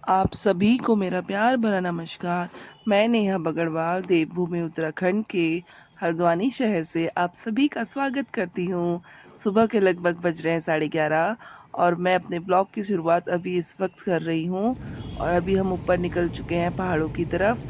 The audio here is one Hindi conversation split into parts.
आप सभी को मेरा प्यार भरा नमस्कार। मैं नेहा बगड़वाल देवभूमि उत्तराखंड के हल्द्वानी शहर से आप सभी का स्वागत करती हूँ। सुबह के लगभग बज रहे हैं 11:30 और मैं अपने ब्लॉग की शुरुआत अभी इस वक्त कर रही हूँ। और अभी हम ऊपर निकल चुके हैं पहाड़ों की तरफ।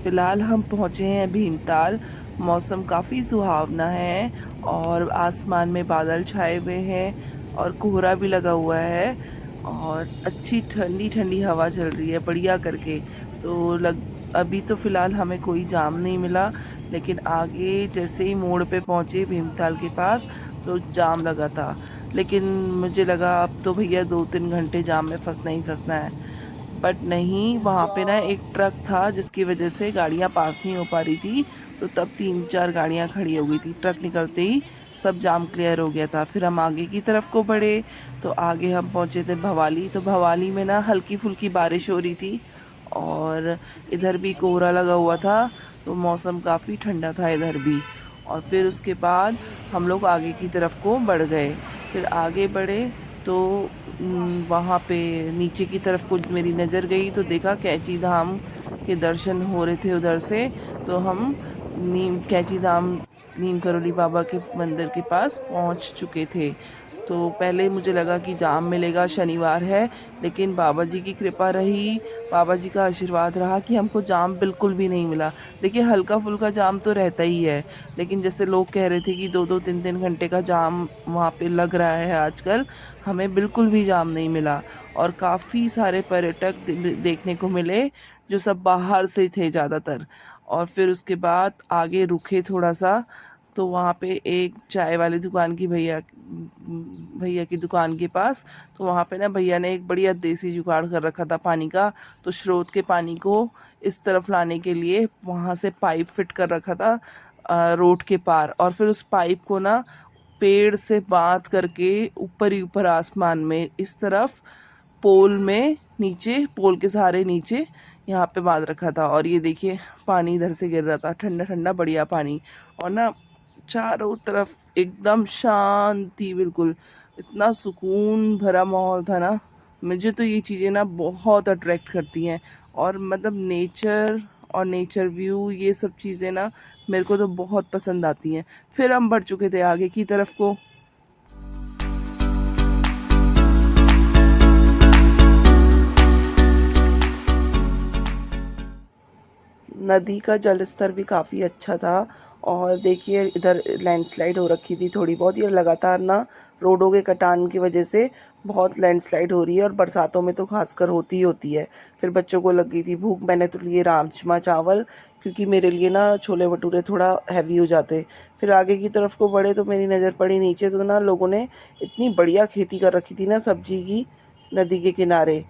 फ़िलहाल हम पहुँचे हैं भीमताल। मौसम काफ़ी सुहावना है और आसमान में बादल छाए हुए हैं और कोहरा भी लगा हुआ है और अच्छी ठंडी-ठंडी हवा चल रही है बढ़िया करके। तो लग अभी तो फ़िलहाल हमें कोई जाम नहीं मिला, लेकिन आगे जैसे ही मोड़ पे पहुँचे भीमताल के पास, तो जाम लगा था। लेकिन मुझे लगा अब तो भैया 2-3 घंटे जाम में फँसना ही फँसना है। बट नहीं, वहाँ पे ना एक ट्रक था जिसकी वजह से गाड़ियाँ पास नहीं हो पा रही थी, तो तब 3-4 गाड़ियाँ खड़ी हो गई थी। ट्रक निकलते ही सब जाम क्लियर हो गया था। फिर हम आगे की तरफ को बढ़े, तो आगे हम पहुँचे थे भवाली। तो भवाली में ना हल्की-फुल्की बारिश हो रही थी और इधर भी कोहरा लगा हुआ था, तो मौसम काफ़ी ठंडा था इधर भी। और फिर उसके बाद हम लोग आगे की तरफ को बढ़ गए। फिर आगे बढ़े तो वहाँ पे नीचे की तरफ को मेरी नज़र गई तो देखा कैंची धाम के दर्शन हो रहे थे उधर से। तो हम कैंची धाम नीम करोली बाबा के मंदिर के पास पहुँच चुके थे। तो पहले मुझे लगा कि जाम मिलेगा, शनिवार है, लेकिन बाबा जी की कृपा रही, बाबा जी का आशीर्वाद रहा कि हमको जाम बिल्कुल भी नहीं मिला। देखिए हल्का-फुल्का जाम तो रहता ही है, लेकिन जैसे लोग कह रहे थे कि 2-2 3-3 घंटे का जाम वहाँ पे लग रहा है आजकल, हमें बिल्कुल भी जाम नहीं मिला। और काफ़ी सारे पर्यटक देखने को मिले, जो सब बाहर से थे ज़्यादातर। और फिर उसके बाद आगे रुके थोड़ा-सा, तो वहाँ पे एक चाय वाली दुकान की भैया की दुकान के पास, तो वहाँ पे ना भैया ने एक बढ़िया देसी जुगाड़ कर रखा था पानी का। तो स्रोत के पानी को इस तरफ लाने के लिए वहाँ से पाइप फिट कर रखा था रोड के पार। और फिर उस पाइप को ना पेड़ से बाँध करके ऊपर ही ऊपर आसमान में इस तरफ पोल में नीचे, पोल के सहारे नीचे यहाँ पे बाँध रखा था। और ये देखिए पानी इधर से गिर रहा था, ठंडा-ठंडा बढ़िया पानी। और ना चारों तरफ एकदम शांति बिल्कुल, इतना सुकून भरा माहौल था ना। मुझे तो ये चीज़ें ना बहुत अट्रैक्ट करती हैं और मतलब नेचर और नेचर व्यू ये सब चीज़ें ना मेरे को तो बहुत पसंद आती हैं। फिर हम बढ़ चुके थे आगे की तरफ को। नदी का जल स्तर भी काफ़ी अच्छा था और देखिए इधर लैंडस्लाइड हो रखी थी थोड़ी बहुत। ये लगातार ना रोडों के कटान की वजह से बहुत लैंडस्लाइड हो रही है और बरसातों में तो खासकर होती ही होती है। फिर बच्चों को लग गई थी भूख, मैंने तो लिए राजमा चावल, क्योंकि मेरे लिए ना छोले भटूरे थोड़ा हैवी हो जाते। फिर आगे की तरफ को बढ़े तो मेरी नज़र पड़ी नीचे, तो ना लोगों ने इतनी बढ़िया खेती कर रखी थी ना सब्जी की, नदी के किनारे।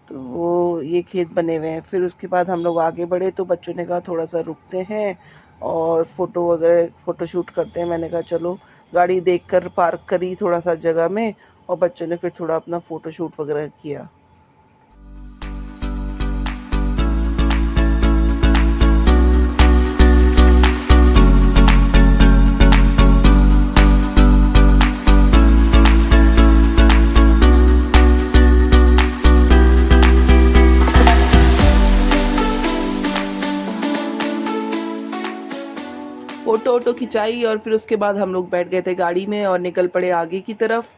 तो वो ये खेत बने हुए हैं। फिर उसके बाद हम लोग आगे बढ़े तो बच्चों ने कहा थोड़ा-सा रुकते हैं और फ़ोटो वगैरह फ़ोटोशूट करते हैं। मैंने कहा चलो, गाड़ी देखकर पार्क करी थोड़ा-सा जगह में और बच्चों ने फिर थोड़ा अपना फ़ोटोशूट वगैरह किया। फ़ोटो-वोटो खिंचाई और फिर उसके बाद हम लोग बैठ गए थे गाड़ी में और निकल पड़े आगे की तरफ।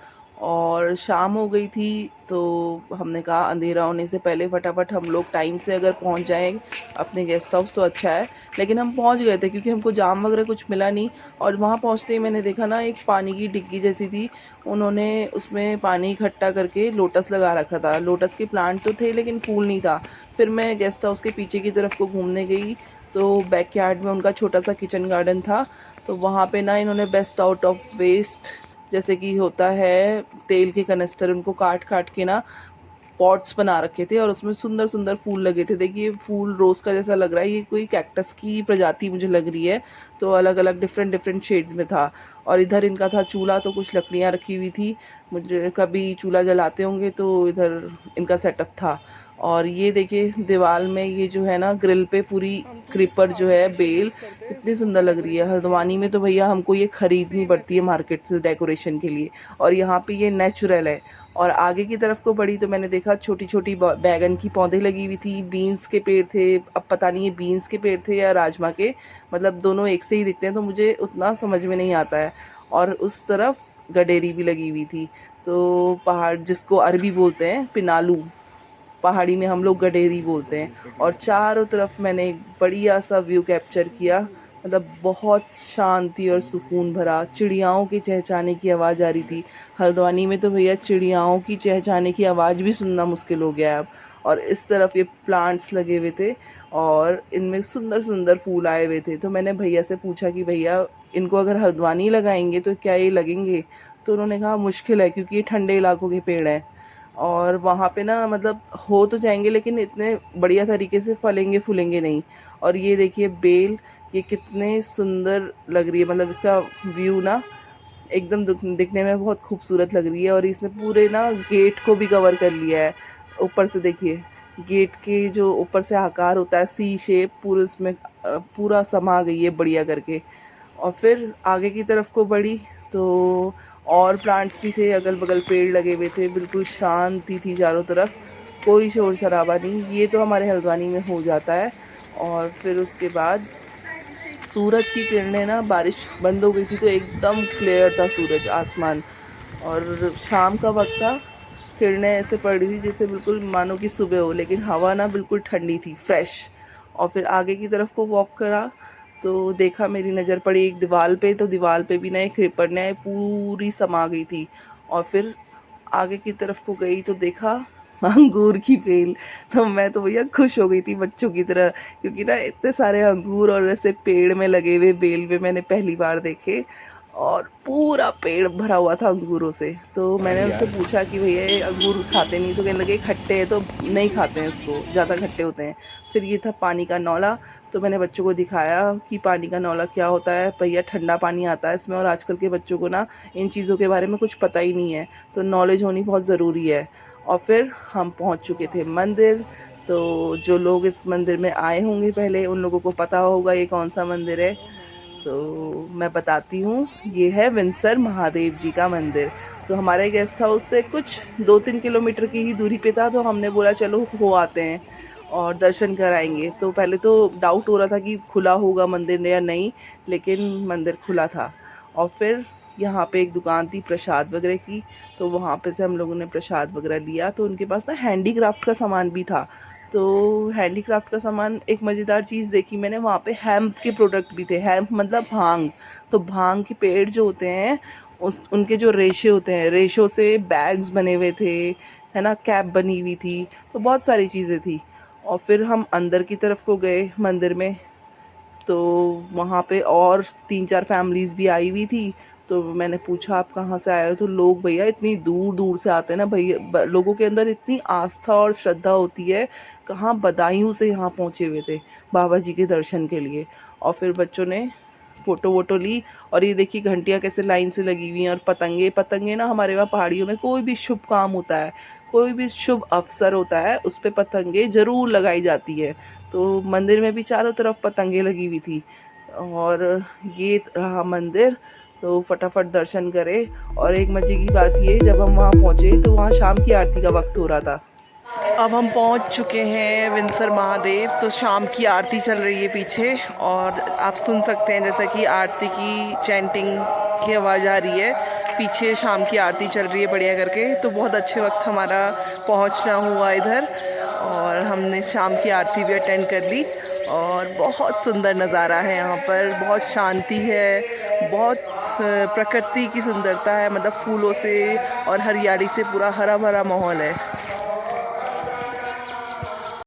और शाम हो गई थी, तो हमने कहा अंधेरा होने से पहले फटाफट हम लोग टाइम से अगर पहुंच जाएँ अपने गेस्ट हाउस तो अच्छा है। लेकिन हम पहुंच गए थे क्योंकि हमको जाम वगैरह कुछ मिला नहीं। और वहाँ पहुँचते ही मैंने देखा ना एक पानी की डिग्गी जैसी थी, उन्होंने उसमें पानी इकट्ठा करके लोटस लगा रखा था। लोटस के प्लांट तो थे लेकिन फूल नहीं था। फिर मैं गेस्ट हाउस के पीछे की तरफ को घूमने गई, तो बैकयार्ड में उनका छोटा-सा किचन गार्डन था। तो वहाँ पे ना इन्होंने बेस्ट आउट ऑफ वेस्ट, जैसे कि होता है तेल के कनिस्टर, उनको काट-काट के ना पॉट्स बना रखे थे और उसमें सुंदर-सुंदर फूल लगे थे। देखिए फूल रोज़ का जैसा लग रहा है, ये कोई कैक्टस की प्रजाति मुझे लग रही है। तो अलग अलग डिफरेंट डिफरेंट शेड्स में था। और इधर इनका था चूल्हा, तो कुछ लकड़ियाँ रखी हुई थी, मुझे कभी चूल्हा जलाते होंगे तो इधर इनका सेटअप था। और ये देखिए दीवार में ये जो है ना ग्रिल पे पूरी क्रीपर जो है बेल कितनी सुंदर लग रही है। हल्द्वानी में तो भैया हमको ये खरीदनी पड़ती है मार्केट से डेकोरेशन के लिए, और यहाँ पे ये नेचुरल है। और आगे की तरफ को बढ़ी तो मैंने देखा छोटी छोटी बैगन की पौधे लगी हुई थी, बीन्स के पेड़ थे। अब पता नहीं ये बीन्स के पेड़ थे या राजमा के, मतलब दोनों एक से ही दिखते हैं तो मुझे उतना समझ में नहीं आता है। और उस तरफ गडेरी भी लगी हुई थी। तो पहाड़ जिसको अरबी बोलते हैं पिनालू, पहाड़ी में हम लोग गडेरी बोलते हैं। और चारों तरफ मैंने एक बढ़िया सा व्यू कैप्चर किया, मतलब बहुत शांति और सुकून भरा। चिड़ियाओं के चहचहाने की आवाज़ आ रही थी। हल्द्वानी में तो भैया चिड़ियाओं की चहचहाने की आवाज़ भी सुनना मुश्किल हो गया है अब। और इस तरफ ये प्लांट्स लगे हुए थे और इनमें सुंदर सुंदर फूल आए हुए थे। तो मैंने भैया से पूछा कि भैया इनको अगर हल्द्वानी लगाएंगे तो क्या ये लगेंगे? तो उन्होंने कहा मुश्किल है, क्योंकि ये ठंडे इलाकों के पेड़ हैं और वहाँ पे ना मतलब हो तो जाएंगे लेकिन इतने बढ़िया तरीके से फलेंगे फूलेंगे नहीं। और ये देखिए बेल, ये कितने सुंदर लग रही है, मतलब इसका व्यू ना एकदम दिखने में बहुत खूबसूरत लग रही है। और इसने पूरे ना गेट को भी कवर कर लिया है। ऊपर से देखिए गेट के जो ऊपर से आकार होता है सी शेप, पूरे उसमें पूरा समा गई है बढ़िया करके। और फिर आगे की तरफ को बढ़ी तो और प्लांट्स भी थे, अगल बगल पेड़ लगे हुए थे, बिल्कुल शांति थी चारों तरफ, कोई शोर शराबा नहीं। ये तो हमारे हल्द्वानी में हो जाता है। और फिर उसके बाद सूरज की किरणें ना, बारिश बंद हो गई थी तो एकदम क्लियर था सूरज आसमान। और शाम का वक्त था, किरणें ऐसे पड़ रही थी जैसे बिल्कुल मानो कि सुबह हो, लेकिन हवा ना बिल्कुल ठंडी थी, फ्रेश। और फिर आगे की तरफ को वॉक करा तो देखा, मेरी नज़र पड़ी एक दीवार पे, तो दीवार पे भी ना एक क्रीपर ने पूरी समा गई थी। और फिर आगे की तरफ को गई तो देखा अंगूर की बेल। तो मैं तो भैया खुश हो गई थी बच्चों की तरह, क्योंकि ना इतने सारे अंगूर और ऐसे पेड़ में लगे हुए बेल में मैंने पहली बार देखे। और पूरा पेड़ भरा हुआ था अंगूरों से। तो मैंने उनसे पूछा कि भैया ये अंगूर खाते नहीं? तो कहने लगे खट्टे हैं तो नहीं खाते हैं, इसको ज़्यादा खट्टे होते हैं। फिर ये था पानी का नौला, तो मैंने बच्चों को दिखाया कि पानी का नौला क्या होता है। भैया ठंडा पानी आता है इसमें, और आजकल के बच्चों को ना इन चीज़ों के बारे में कुछ पता ही नहीं है, तो नॉलेज होनी बहुत ज़रूरी है। और फिर हम पहुंच चुके थे मंदिर। तो जो लोग इस मंदिर में आए होंगे पहले, उन लोगों को पता होगा ये कौन सा मंदिर है। तो मैं बताती हूँ, ये है विंसर महादेव जी का मंदिर। तो हमारे गेस्ट हाउस से कुछ 2-3 किलोमीटर की ही दूरी पे था, तो हमने बोला चलो हो आते हैं और दर्शन कराएंगे। तो पहले तो डाउट हो रहा था कि खुला होगा मंदिर या नहीं, लेकिन मंदिर खुला था। और फिर यहाँ पे एक दुकान थी प्रसाद वगैरह की, तो वहाँ पे से हम लोगों ने प्रसाद वगैरह लिया। तो उनके पास ना हैंडीक्राफ्ट का सामान भी था। तो हैंडीक्राफ्ट का सामान, एक मज़ेदार चीज़ देखी मैंने, वहाँ पे हेम्प के प्रोडक्ट भी थे। हेम्प मतलब भांग। तो भांग के पेड़ जो होते हैं उनके जो रेशे होते हैं, रेशों से बैग्स बने हुए थे, है ना, कैप बनी हुई थी, तो बहुत सारी चीज़ें थी। और फिर हम अंदर की तरफ को गए मंदिर में, तो वहाँ पे और 3-4 फैमिलीज़ भी आई हुई थी। तो मैंने पूछा आप कहाँ से आए हो? तो लोग भैया इतनी दूर दूर से आते हैं ना भैया, लोगों के अंदर इतनी आस्था और श्रद्धा होती है, कहाँ बदायूं से यहाँ पहुँचे हुए थे बाबा जी के दर्शन के लिए। और फिर बच्चों ने फ़ोटो वोटो ली। और ये देखिए घंटियाँ कैसे लाइन से लगी हुई हैं, और पतंगे पतंगे ना, हमारे वहाँ पहाड़ियों में कोई भी शुभ काम होता है, कोई भी शुभ अवसर होता है, उस पे पतंगे ज़रूर लगाई जाती है। तो मंदिर में भी चारों तरफ पतंगे लगी हुई थी। और ये रहा मंदिर। तो फटाफट दर्शन करे। और एक मज़े की बात ये, जब हम वहाँ पहुँचे तो वहाँ शाम की आरती का वक्त हो रहा था। अब हम पहुंच चुके हैं विंसर महादेव। तो शाम की आरती चल रही है पीछे, और आप सुन सकते हैं जैसा कि आरती की चैंटिंग की आवाज़ आ रही है पीछे। शाम की आरती चल रही है बढ़िया करके। तो बहुत अच्छे वक्त हमारा पहुंचना हुआ इधर, और हमने शाम की आरती भी अटेंड कर ली। और बहुत सुंदर नज़ारा है यहाँ पर, बहुत शांति है, बहुत प्रकृति की सुंदरता है, मतलब फूलों से और हरियाली से पूरा हरा भरा माहौल है।